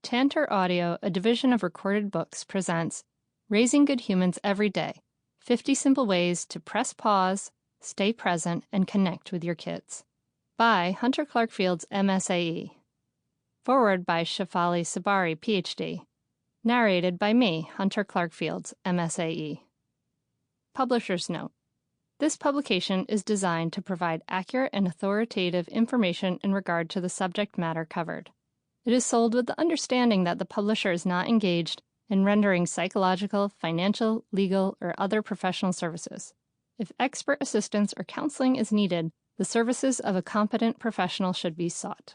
Tantor Audio, a division of Recorded Books, presents Raising Good Humans Every Day, 50 Simple Ways to Press Pause, Stay Present, and Connect with Your Kids, by Hunter Clarke-Fields, Msae. Forward by Shefali Sabari, Ph.D. Narrated by me, Hunter Clarke-Fields, Msae. Publisher's Note: this publication is designed to provide accurate and authoritative information in regard to the subject matter covered. It is sold with the understanding that the publisher is not engaged in rendering psychological, financial, legal, or other professional services. If expert assistance or counseling is needed, the services of a competent professional should be sought.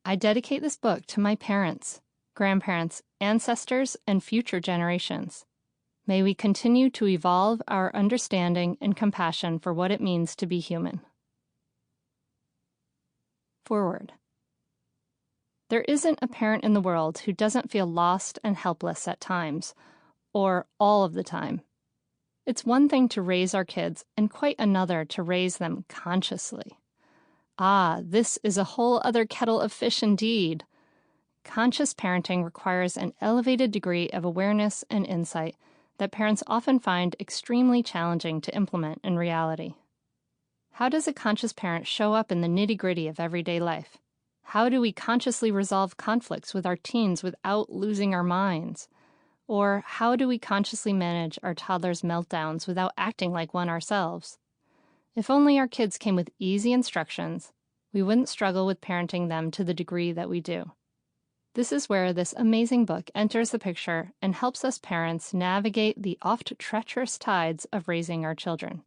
I dedicate this book to my parents, grandparents, ancestors, and future generations. May we continue to evolve our understanding and compassion for what it means to be human. Forward. There isn't a parent in the world who doesn't feel lost and helpless at times, or all of the time. It's one thing to raise our kids and quite another to raise them consciously. This is a whole other kettle of fish indeed. Conscious parenting requires an elevated degree of awareness and insight that parents often find extremely challenging to implement in reality. How does a conscious parent show up in the nitty-gritty of everyday life? How do we consciously resolve conflicts with our teens without losing our minds? Or how do we consciously manage our toddlers' meltdowns without acting like one ourselves? If only our kids came with easy instructions, we wouldn't struggle with parenting them to the degree that we do. This is where this amazing book enters the picture and helps us parents navigate the oft treacherous tides of raising our children.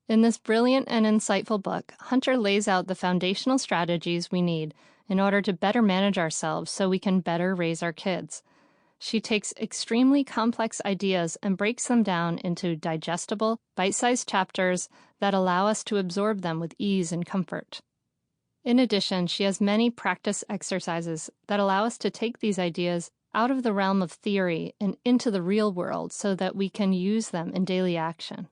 In this brilliant and insightful book, Hunter lays out the foundational strategies we need in order to better manage ourselves so we can better raise our kids. She takes extremely complex ideas and breaks them down into digestible, bite-sized chapters that allow us to absorb them with ease and comfort. In addition, she has many practice exercises that allow us to take these ideas out of the realm of theory and into the real world so that we can use them in daily action.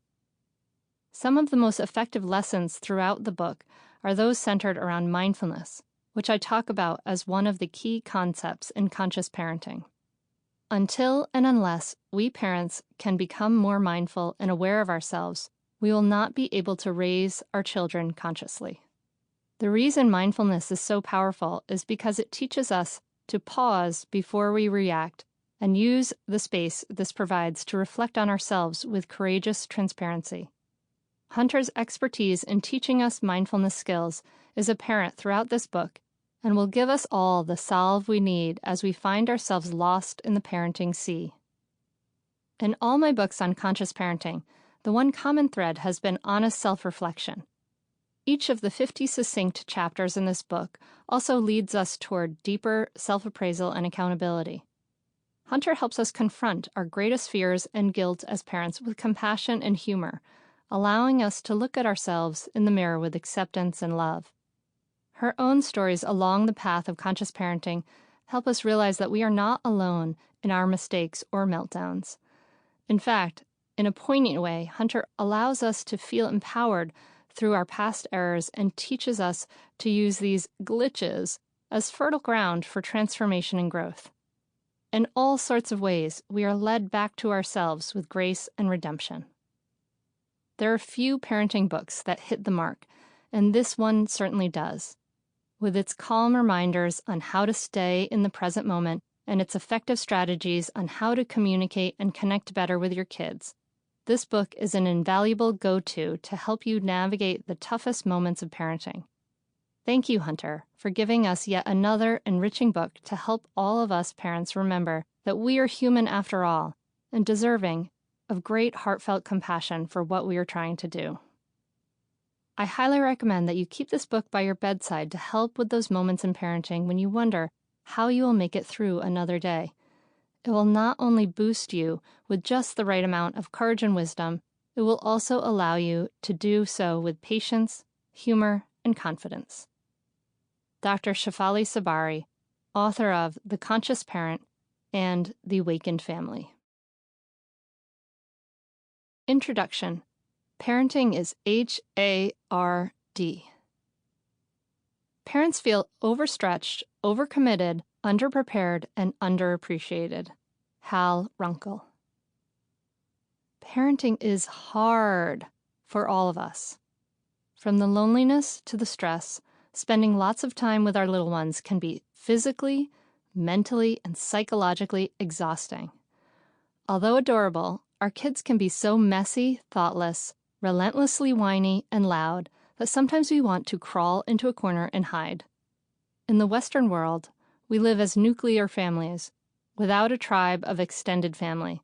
Some of the most effective lessons throughout the book are those centered around mindfulness, which I talk about as one of the key concepts in conscious parenting. Until and unless we parents can become more mindful and aware of ourselves, we will not be able to raise our children consciously. The reason mindfulness is so powerful is because it teaches us to pause before we react and use the space this provides to reflect on ourselves with courageous transparency. Hunter's expertise in teaching us mindfulness skills is apparent throughout this book and will give us all the salve we need as we find ourselves lost in the parenting sea. In all my books on conscious parenting, the one common thread has been honest self-reflection. Each of the 50 succinct chapters in this book also leads us toward deeper self-appraisal and accountability. Hunter helps us confront our greatest fears and guilt as parents with compassion and humor, allowing us to look at ourselves in the mirror with acceptance and love. Her own stories along the path of conscious parenting help us realize that we are not alone in our mistakes or meltdowns. In fact, in a poignant way, Hunter allows us to feel empowered through our past errors and teaches us to use these glitches as fertile ground for transformation and growth. In all sorts of ways, we are led back to ourselves with grace and redemption. There are few parenting books that hit the mark, and this one certainly does. With its calm reminders on how to stay in the present moment and its effective strategies on how to communicate and connect better with your kids, this book is an invaluable go-to to help you navigate the toughest moments of parenting. Thank you, Hunter, for giving us yet another enriching book to help all of us parents remember that we are human after all and deserving of great heartfelt compassion for what we are trying to do. I highly recommend that you keep this book by your bedside to help with those moments in parenting when you wonder how you will make it through another day. It will not only boost you with just the right amount of courage and wisdom, it will also allow you to do so with patience, humor, and confidence. Dr. Shefali Sabari, author of The Conscious Parent and The Awakened Family. Introduction. Parenting is H-A-R-D. Parents feel overstretched, overcommitted, underprepared, and underappreciated. Hal Runkel. Parenting is hard for all of us. From the loneliness to the stress, spending lots of time with our little ones can be physically, mentally, and psychologically exhausting. Although adorable, our kids can be so messy, thoughtless, relentlessly whiny, and loud that sometimes we want to crawl into a corner and hide. In the Western world, we live as nuclear families, without a tribe of extended family,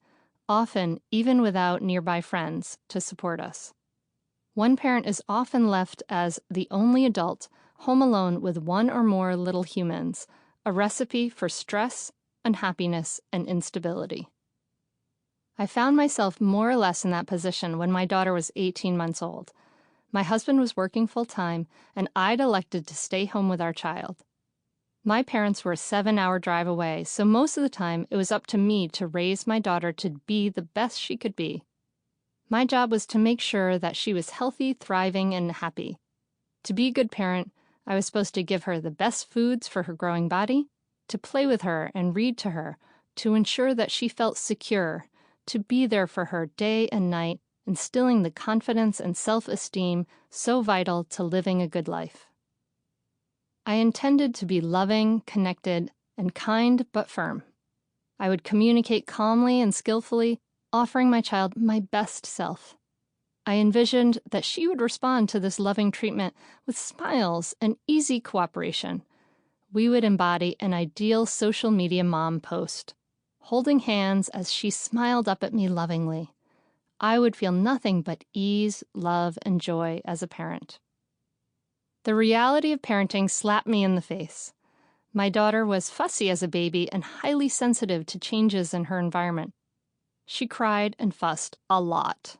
often even without nearby friends to support us. One parent is often left as the only adult, home alone with one or more little humans, a recipe for stress, unhappiness, and instability. I found myself more or less in that position when my daughter was 18 months old. My husband was working full-time, and I'd elected to stay home with our child. My parents were a 7-hour drive away, so most of the time it was up to me to raise my daughter to be the best she could be. My job was to make sure that she was healthy, thriving, and happy. To be a good parent, I was supposed to give her the best foods for her growing body, to play with her and read to her, to ensure that she felt secure, to be there for her day and night, instilling the confidence and self-esteem so vital to living a good life. I intended to be loving, connected, and kind but firm. I would communicate calmly and skillfully, offering my child my best self. I envisioned that she would respond to this loving treatment with smiles and easy cooperation. We would embody an ideal social media mom post, holding hands as she smiled up at me lovingly. I would feel nothing but ease, love, and joy as a parent. The reality of parenting slapped me in the face. My daughter was fussy as a baby and highly sensitive to changes in her environment. She cried and fussed a lot.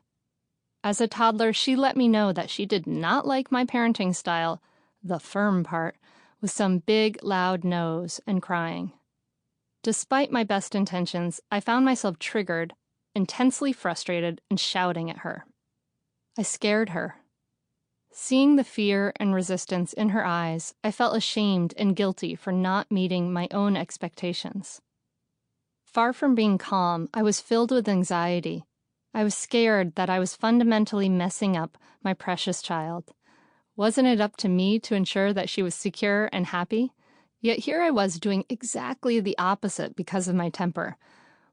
As a toddler, she let me know that she did not like my parenting style, the firm part, with some big, loud no's and crying. Despite my best intentions, I found myself triggered, intensely frustrated, and shouting at her. I scared her. Seeing the fear and resistance in her eyes, I felt ashamed and guilty for not meeting my own expectations. Far from being calm, I was filled with anxiety. I was scared that I was fundamentally messing up my precious child. Wasn't it up to me to ensure that she was secure and happy? Yet here I was doing exactly the opposite because of my temper.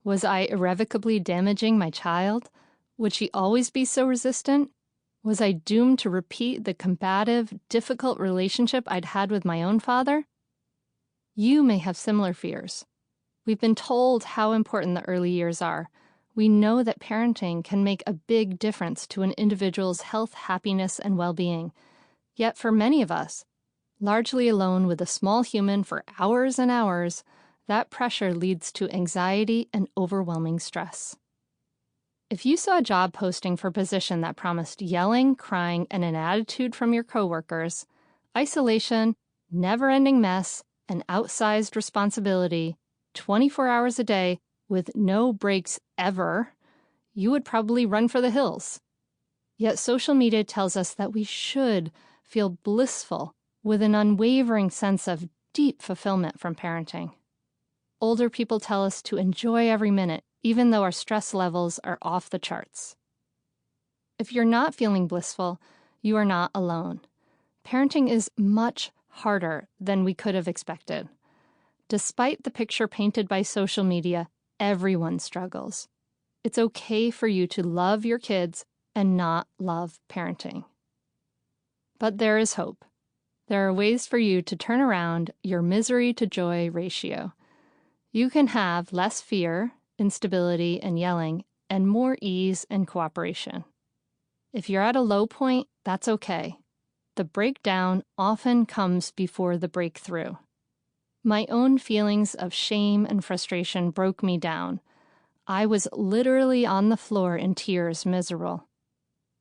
Was I irrevocably damaging my child? Would she always be so resistant? Was I doomed to repeat the combative, difficult relationship I'd had with my own father? You may have similar fears. We've been told how important the early years are. We know that parenting can make a big difference to an individual's health, happiness, and well-being. Yet for many of us, largely alone with a small human for hours and hours, that pressure leads to anxiety and overwhelming stress. If you saw a job posting for a position that promised yelling, crying, and an attitude from your coworkers, isolation, never-ending mess, and outsized responsibility, 24 hours a day with no breaks ever, you would probably run for the hills. Yet social media tells us that we should feel blissful with an unwavering sense of deep fulfillment from parenting. Older people tell us to enjoy every minute, even though our stress levels are off the charts. If you're not feeling blissful, you are not alone. Parenting is much harder than we could have expected. Despite the picture painted by social media, everyone struggles. It's okay for you to love your kids and not love parenting. But there is hope. There are ways for you to turn around your misery to joy ratio. You can have less fear, instability, and yelling, and more ease and cooperation. If you're at a low point, that's okay. The breakdown often comes before the breakthrough. My own feelings of shame and frustration broke me down. I was literally on the floor in tears, miserable.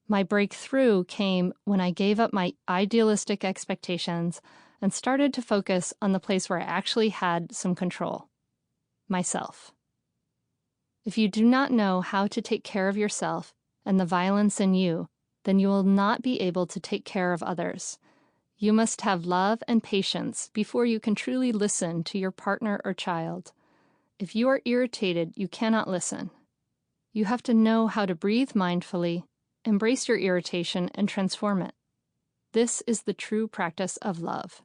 My breakthrough came when I gave up my idealistic expectations and started to focus on the place where I actually had some control. Myself. If you do not know how to take care of yourself and the violence in you, then you will not be able to take care of others. You must have love and patience before you can truly listen to your partner or child. If you are irritated, you cannot listen. You have to know how to breathe mindfully, embrace your irritation, and transform it. This is the true practice of love.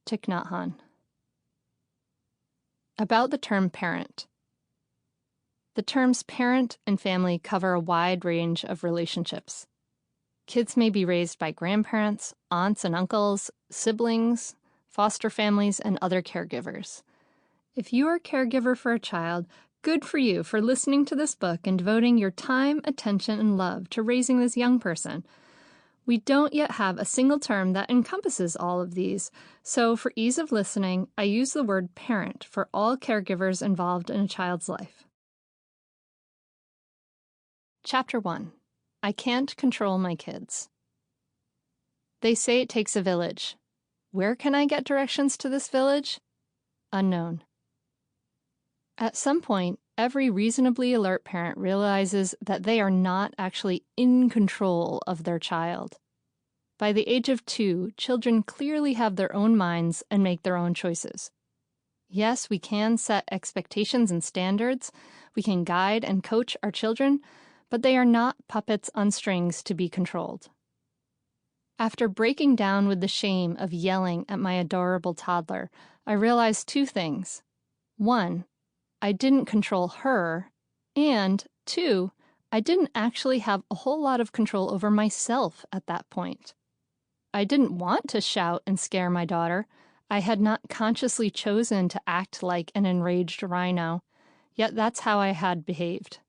Thich Nhat Hanh. About the term parent. The terms parent and family cover a wide range of relationships. Kids may be raised by grandparents, aunts and uncles, siblings, foster families, and other caregivers. If you are a caregiver for a child, good for you for listening to this book and devoting your time, attention, and love to raising this young person. We don't yet have a single term that encompasses all of these, so for ease of listening, I use the word parent for all caregivers involved in a child's life. Chapter 1. I Can't Control My Kids. They say it takes a village. Where can I get directions to this village? Unknown. At some point, every reasonably alert parent realizes that they are not actually in control of their child. By the age of 2, children clearly have their own minds and make their own choices. Yes, we can set expectations and standards. We can guide and coach our children, but they are not puppets on strings to be controlled. After breaking down with the shame of yelling at my adorable toddler, I realized 2 things. 1, I didn't control her, and 2, I didn't actually have a whole lot of control over myself at that point. I didn't want to shout and scare my daughter. I had not consciously chosen to act like an enraged rhino, yet that's how I had behaved.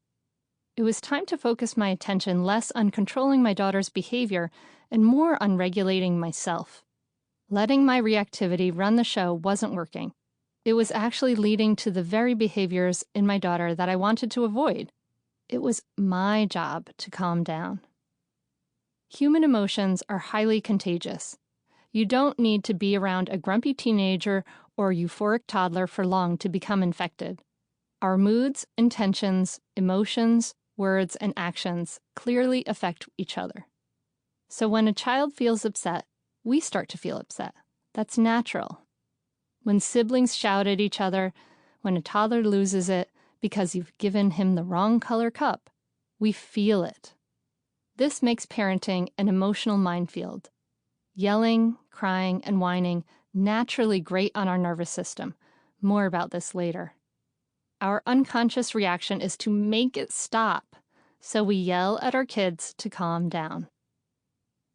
It was time to focus my attention less on controlling my daughter's behavior and more on regulating myself. Letting my reactivity run the show wasn't working. It was actually leading to the very behaviors in my daughter that I wanted to avoid. It was my job to calm down. Human emotions are highly contagious. You don't need to be around a grumpy teenager or euphoric toddler for long to become infected. Our moods, intentions, emotions, words, and actions clearly affect each other. So when a child feels upset, we start to feel upset. That's natural. When siblings shout at each other, when a toddler loses it because you've given him the wrong color cup, we feel it. This makes parenting an emotional minefield. Yelling, crying, and whining naturally grate on our nervous system. More about this later. Our unconscious reaction is to make it stop, so we yell at our kids to calm down.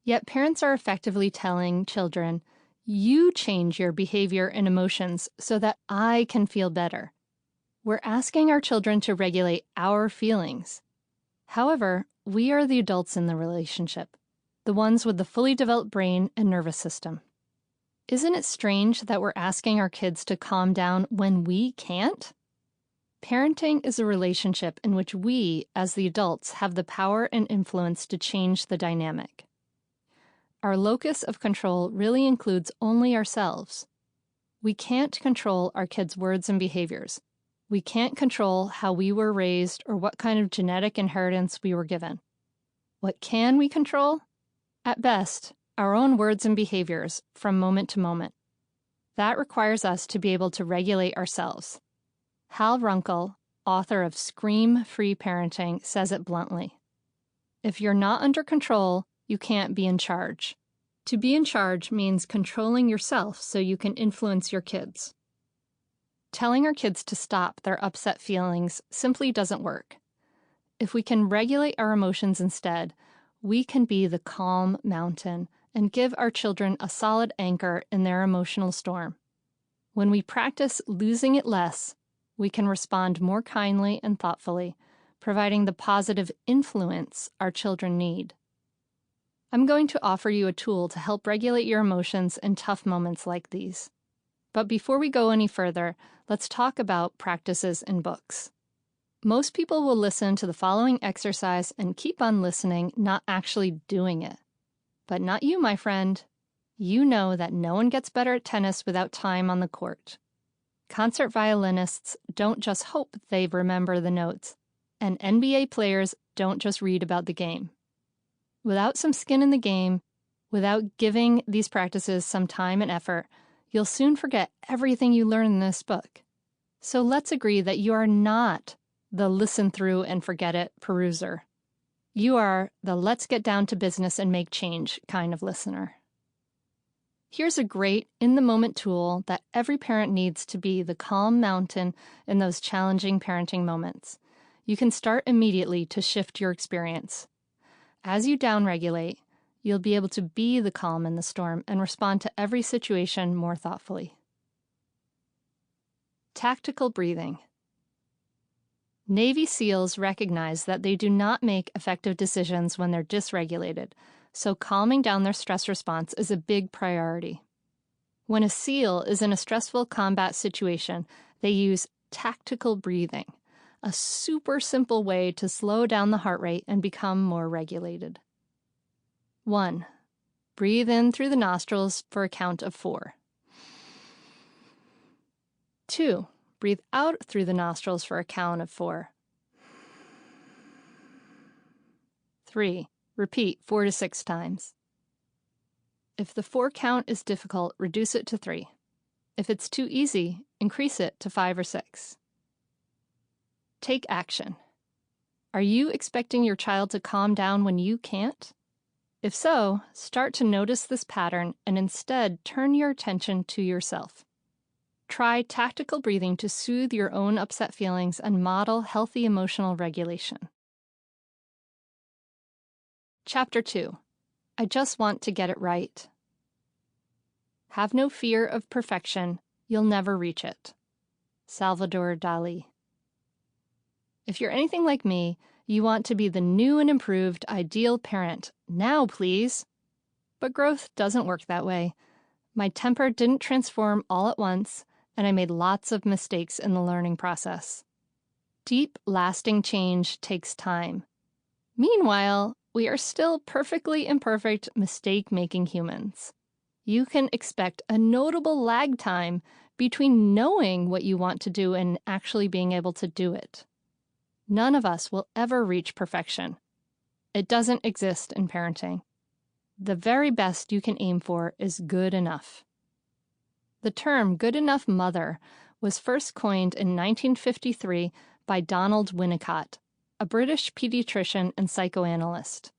Yet parents are effectively telling children, you change your behavior and emotions so that I can feel better. We're asking our children to regulate our feelings. However, we are the adults in the relationship, the ones with the fully developed brain and nervous system. Isn't it strange that we're asking our kids to calm down when we can't? Parenting is a relationship in which we, as the adults, have the power and influence to change the dynamic. Our locus of control really includes only ourselves. We can't control our kids' words and behaviors. We can't control how we were raised or what kind of genetic inheritance we were given. What can we control? At best, our own words and behaviors from moment to moment. That requires us to be able to regulate ourselves. Hal Runkel, author of Scream-Free Parenting, says it bluntly. If you're not under control, you can't be in charge. To be in charge means controlling yourself so you can influence your kids. Telling our kids to stop their upset feelings simply doesn't work. If we can regulate our emotions instead, we can be the calm mountain and give our children a solid anchor in their emotional storm. When we practice losing it less, we can respond more kindly and thoughtfully, providing the positive influence our children need. I'm going to offer you a tool to help regulate your emotions in tough moments like these. But before we go any further, let's talk about practices in books. Most people will listen to the following exercise and keep on listening, not actually doing it. But not you, my friend. You know that no one gets better at tennis without time on the court. Concert violinists don't just hope they remember the notes, and NBA players don't just read about the game. Without some skin in the game, Without giving these practices some time and effort, you'll soon forget everything you learn in this book. So let's agree that you are not the listen through and forget it peruser. You are the let's get down to business and make change kind of listener. Here's a great in-the-moment tool that every parent needs to be the calm mountain in those challenging parenting moments. You can start immediately to shift your experience. As you downregulate, you'll be able to be the calm in the storm and respond to every situation more thoughtfully. Tactical breathing. Navy SEALs recognize that they do not make effective decisions when they're dysregulated, so calming down their stress response is a big priority. When a SEAL is in a stressful combat situation, they use tactical breathing, a super simple way to slow down the heart rate and become more regulated. 1. Breathe in through the nostrils for a count of 4. 2. Breathe out through the nostrils for a count of 4. 3. Repeat 4 to 6 times. If the 4 count is difficult, reduce it to 3. If it's too easy, increase it to 5 or 6. Take action. Are you expecting your child to calm down when you can't? If so, start to notice this pattern and instead turn your attention to yourself. Try tactical breathing to soothe your own upset feelings and model healthy emotional regulation. Chapter 2. I just want to get it right. Have no fear of perfection. You'll never reach it. Salvador Dali. If you're anything like me, you want to be the new and improved ideal parent. Now, please. But growth doesn't work that way. My temper didn't transform all at once, and I made lots of mistakes in the learning process. Deep, lasting change takes time. Meanwhile, we are still perfectly imperfect, mistake-making humans. You can expect a notable lag time between knowing what you want to do and actually being able to do it. None of us will ever reach perfection. It doesn't exist in parenting. The very best you can aim for is good enough. The term good enough mother was first coined in 1953 by Donald Winnicott, a British pediatrician and psychoanalyst.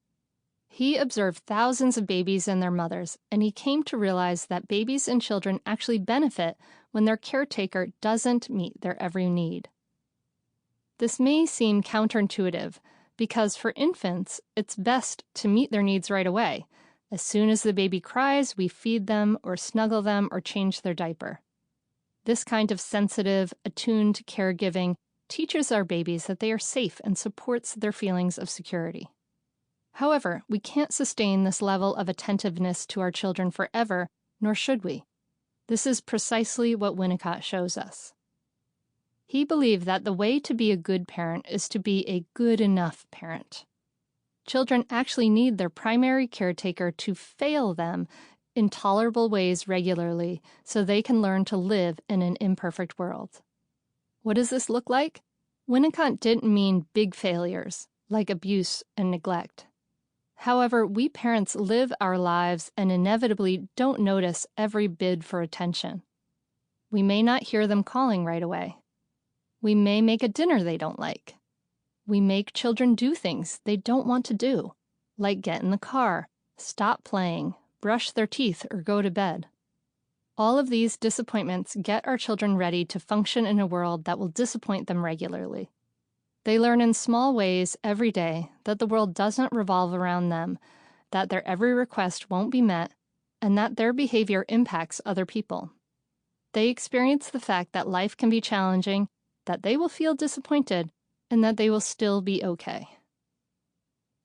He observed thousands of babies and their mothers, and he came to realize that babies and children actually benefit when their caretaker doesn't meet their every need. This may seem counterintuitive, because for infants, it's best to meet their needs right away. As soon as the baby cries, we feed them or snuggle them or change their diaper. This kind of sensitive, attuned caregiving teaches our babies that they are safe and supports their feelings of security. However, we can't sustain this level of attentiveness to our children forever, nor should we. This is precisely what Winnicott shows us. He believed that the way to be a good parent is to be a good enough parent. Children actually need their primary caretaker to fail them in tolerable ways regularly so they can learn to live in an imperfect world. What does this look like? Winnicott didn't mean big failures, like abuse and neglect. However, we parents live our lives and inevitably don't notice every bid for attention. We may not hear them calling right away. We may make a dinner they don't like. We make children do things they don't want to do, like get in the car, stop playing, brush their teeth, or go to bed. All of these disappointments get our children ready to function in a world that will disappoint them regularly. They learn in small ways every day that the world doesn't revolve around them, that their every request won't be met, and that their behavior impacts other people. They experience the fact that life can be challenging, that they will feel disappointed, and that they will still be okay.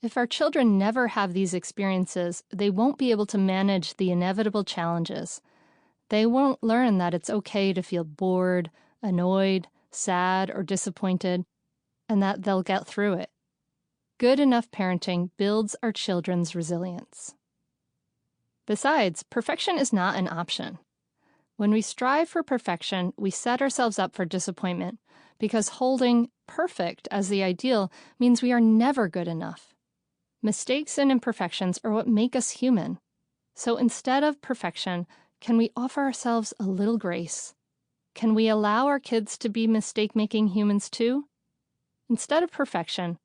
If our children never have these experiences, they won't be able to manage the inevitable challenges. They won't learn that it's okay to feel bored, annoyed, sad, or disappointed, and that they'll get through it. Good enough parenting builds our children's resilience. Besides, perfection is not an option. When we strive for perfection, we set ourselves up for disappointment, because holding perfect as the ideal means we are never good enough. Mistakes and imperfections are what make us human. So instead of perfection, can we offer ourselves a little grace? Can we allow our kids to be mistake-making humans too? Instead of perfection,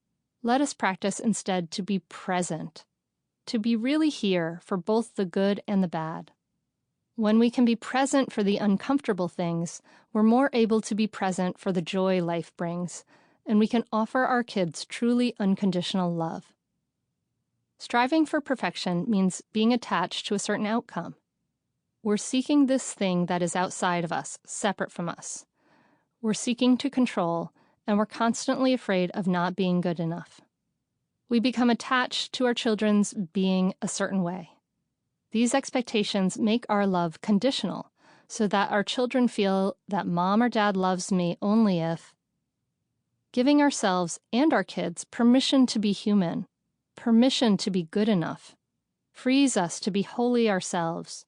let us practice instead to be present, to be really here for both the good and the bad. When we can be present for the uncomfortable things, we're more able to be present for the joy life brings, and we can offer our kids truly unconditional love. Striving for perfection means being attached to a certain outcome. We're seeking this thing that is outside of us, separate from us. We're seeking to control, and we're constantly afraid of not being good enough. We become attached to our children's being a certain way. These expectations make our love conditional, so that our children feel that mom or dad loves me only if. Giving ourselves and our kids permission to be human, permission to be good enough, frees us to be wholly ourselves.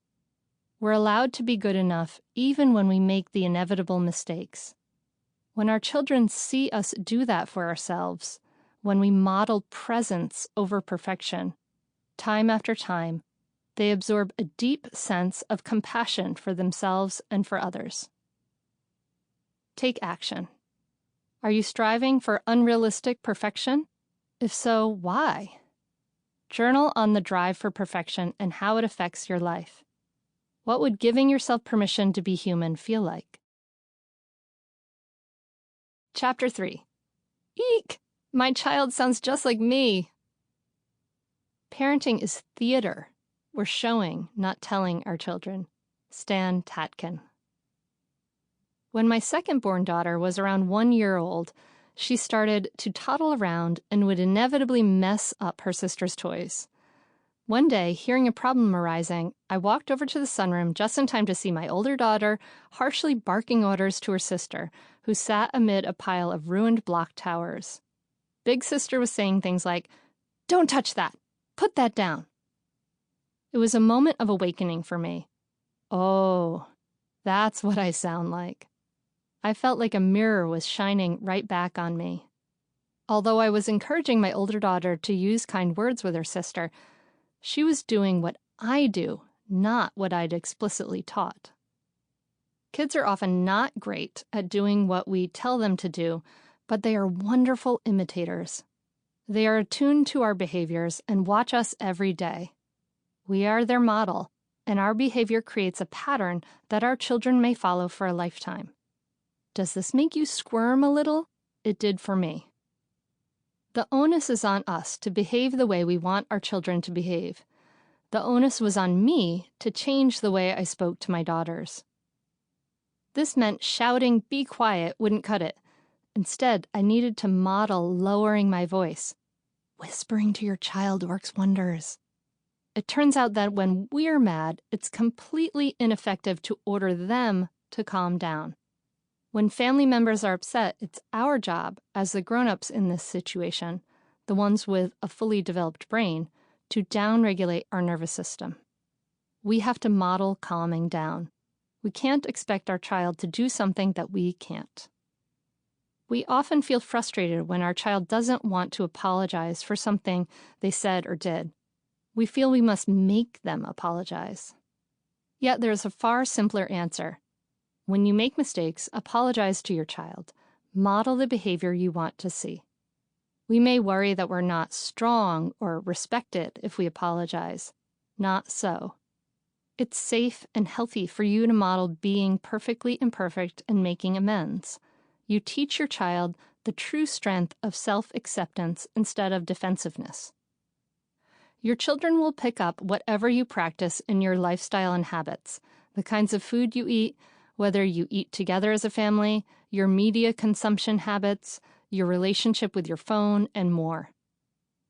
We're allowed to be good enough even when we make the inevitable mistakes. When our children see us do that for ourselves, when we model presence over perfection, time after time, they absorb a deep sense of compassion for themselves and for others. Take action. Are you striving for unrealistic perfection? If so, why? Journal on the drive for perfection and how it affects your life. What would giving yourself permission to be human feel like? Chapter 3. Eek! My child sounds just like me. Parenting is theater. We're showing, not telling our children. Stan Tatkin. When my second-born daughter was around 1 year old, she started to toddle around and would inevitably mess up her sister's toys. One day, hearing a problem arising, I walked over to the sunroom just in time to see my older daughter harshly barking orders to her sister, who sat amid a pile of ruined block towers. Big sister was saying things like, "Don't touch that! Put that down!" It was a moment of awakening for me. Oh, that's what I sound like. I felt like a mirror was shining right back on me. Although I was encouraging my older daughter to use kind words with her sister, she was doing what I do, not what I'd explicitly taught. Kids are often not great at doing what we tell them to do, but they are wonderful imitators. They are attuned to our behaviors and watch us every day. We are their model, and our behavior creates a pattern that our children may follow for a lifetime. Does this make you squirm a little? It did for me. The onus is on us to behave the way we want our children to behave. The onus was on me to change the way I spoke to my daughters. This meant shouting, "Be quiet," wouldn't cut it. Instead, I needed to model lowering my voice. Whispering to your child works wonders. It turns out that when we're mad, it's completely ineffective to order them to calm down. When family members are upset, it's our job, as the grown-ups in this situation, the ones with a fully developed brain, to downregulate our nervous system. We have to model calming down. We can't expect our child to do something that we can't. We often feel frustrated when our child doesn't want to apologize for something they said or did. We feel we must make them apologize. Yet there's a far simpler answer. When you make mistakes, apologize to your child. Model the behavior you want to see. We may worry that we're not strong or respected if we apologize. Not so. It's safe and healthy for you to model being perfectly imperfect and making amends. You teach your child the true strength of self-acceptance instead of defensiveness. Your children will pick up whatever you practice in your lifestyle and habits, the kinds of food you eat, whether you eat together as a family, your media consumption habits, your relationship with your phone, and more.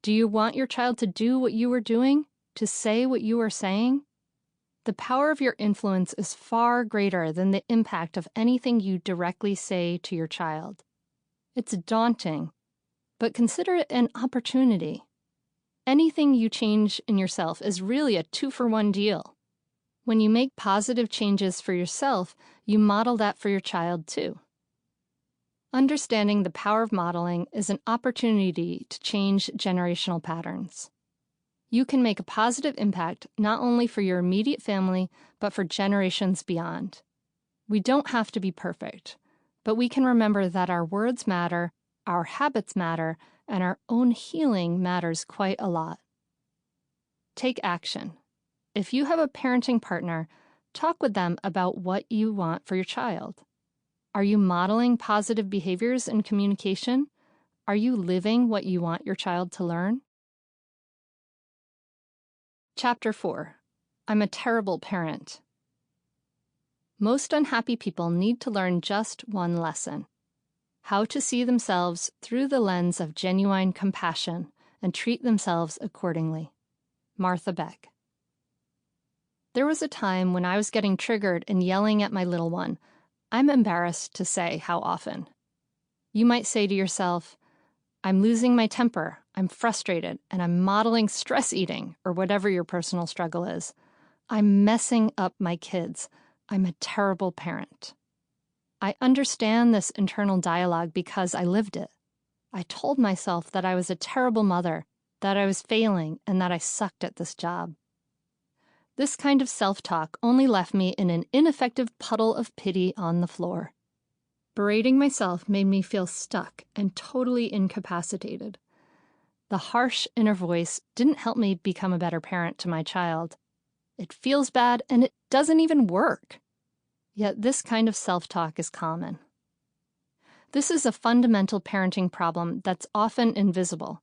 Do you want your child to do what you are doing? To say what you are saying? The power of your influence is far greater than the impact of anything you directly say to your child. It's daunting, but consider it an opportunity. Anything you change in yourself is really a 2-for-1 deal. When you make positive changes for yourself, you model that for your child too. Understanding the power of modeling is an opportunity to change generational patterns. You can make a positive impact not only for your immediate family, but for generations beyond. We don't have to be perfect, but we can remember that our words matter, our habits matter, and our own healing matters quite a lot. Take action. If you have a parenting partner, talk with them about what you want for your child. Are you modeling positive behaviors in communication? Are you living what you want your child to learn? Chapter 4. I'm a terrible parent. Most unhappy people need to learn just one lesson: how to see themselves through the lens of genuine compassion and treat themselves accordingly. Martha Beck. There was a time when I was getting triggered and yelling at my little one. I'm embarrassed to say how often. You might say to yourself, I'm losing my temper, I'm frustrated, and I'm modeling stress eating, or whatever your personal struggle is. I'm messing up my kids. I'm a terrible parent. I understand this internal dialogue because I lived it. I told myself that I was a terrible mother, that I was failing, and that I sucked at this job. This kind of self-talk only left me in an ineffective puddle of pity on the floor. Berating myself made me feel stuck and totally incapacitated. The harsh inner voice didn't help me become a better parent to my child. It feels bad and it doesn't even work. Yet this kind of self-talk is common. This is a fundamental parenting problem that's often invisible.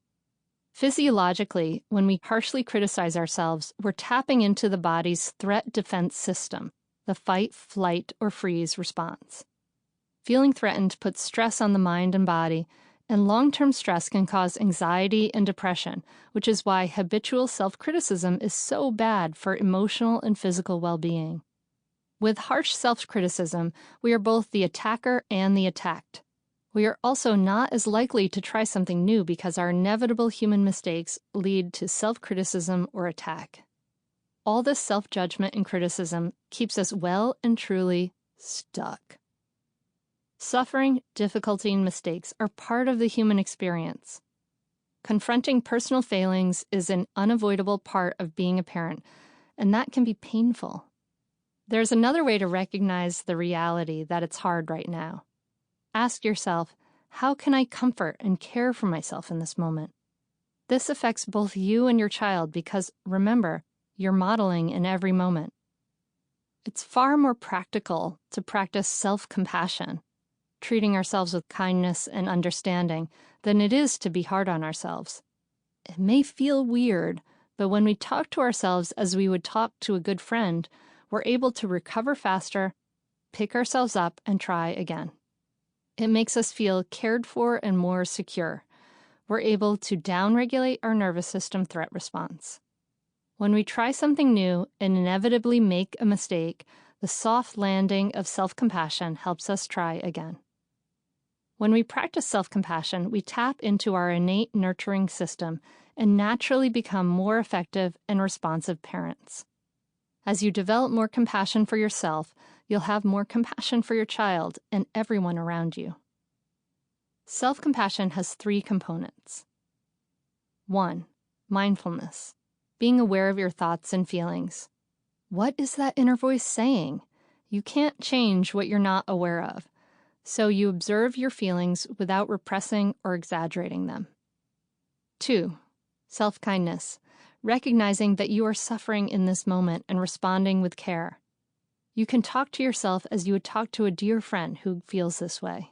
Physiologically, when we harshly criticize ourselves, we're tapping into the body's threat defense system, the fight, flight, or freeze response. Feeling threatened puts stress on the mind and body, and long-term stress can cause anxiety and depression, which is why habitual self-criticism is so bad for emotional and physical well-being. With harsh self-criticism, we are both the attacker and the attacked. We are also not as likely to try something new because our inevitable human mistakes lead to self-criticism or attack. All this self-judgment and criticism keeps us well and truly stuck. Suffering, difficulty, and mistakes are part of the human experience. Confronting personal failings is an unavoidable part of being a parent, and that can be painful. There's another way to recognize the reality that it's hard right now. Ask yourself, how can I comfort and care for myself in this moment? This affects both you and your child because, remember, you're modeling in every moment. It's far more practical to practice self-compassion, treating ourselves with kindness and understanding, than it is to be hard on ourselves. It may feel weird, but when we talk to ourselves as we would talk to a good friend, we're able to recover faster, pick ourselves up, and try again. It makes us feel cared for and more secure. We're able to downregulate our nervous system threat response. When we try something new and inevitably make a mistake, the soft landing of self-compassion helps us try again. When we practice self-compassion, we tap into our innate nurturing system and naturally become more effective and responsive parents. As you develop more compassion for yourself, you'll have more compassion for your child and everyone around you. Self-compassion has 3 components. 1. Mindfulness, being aware of your thoughts and feelings. What is that inner voice saying? You can't change what you're not aware of, so you observe your feelings without repressing or exaggerating them. 2. Self-kindness, recognizing that you are suffering in this moment and responding with care. You can talk to yourself as you would talk to a dear friend who feels this way.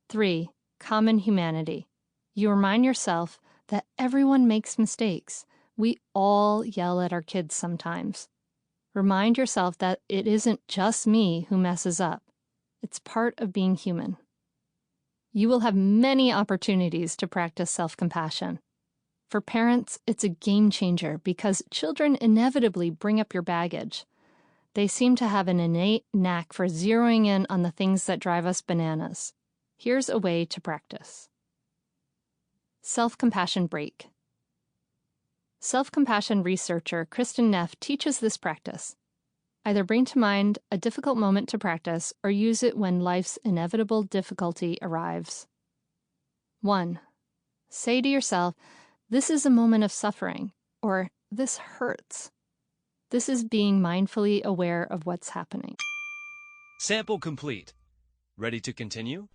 3. Common humanity. You remind yourself that everyone makes mistakes. We all yell at our kids sometimes. Remind yourself that it isn't just me who messes up. It's part of being human. You will have many opportunities to practice self-compassion. For parents, it's a game changer because children inevitably bring up your baggage. They seem to have an innate knack for zeroing in on the things that drive us bananas. Here's a way to practice. Self-compassion break. Self-compassion researcher Kristin Neff teaches this practice. Either bring to mind a difficult moment to practice or use it when life's inevitable difficulty arrives. 1. Say to yourself, this is a moment of suffering, or this hurts. This is being mindfully aware of what's happening. Sample complete. Ready to continue?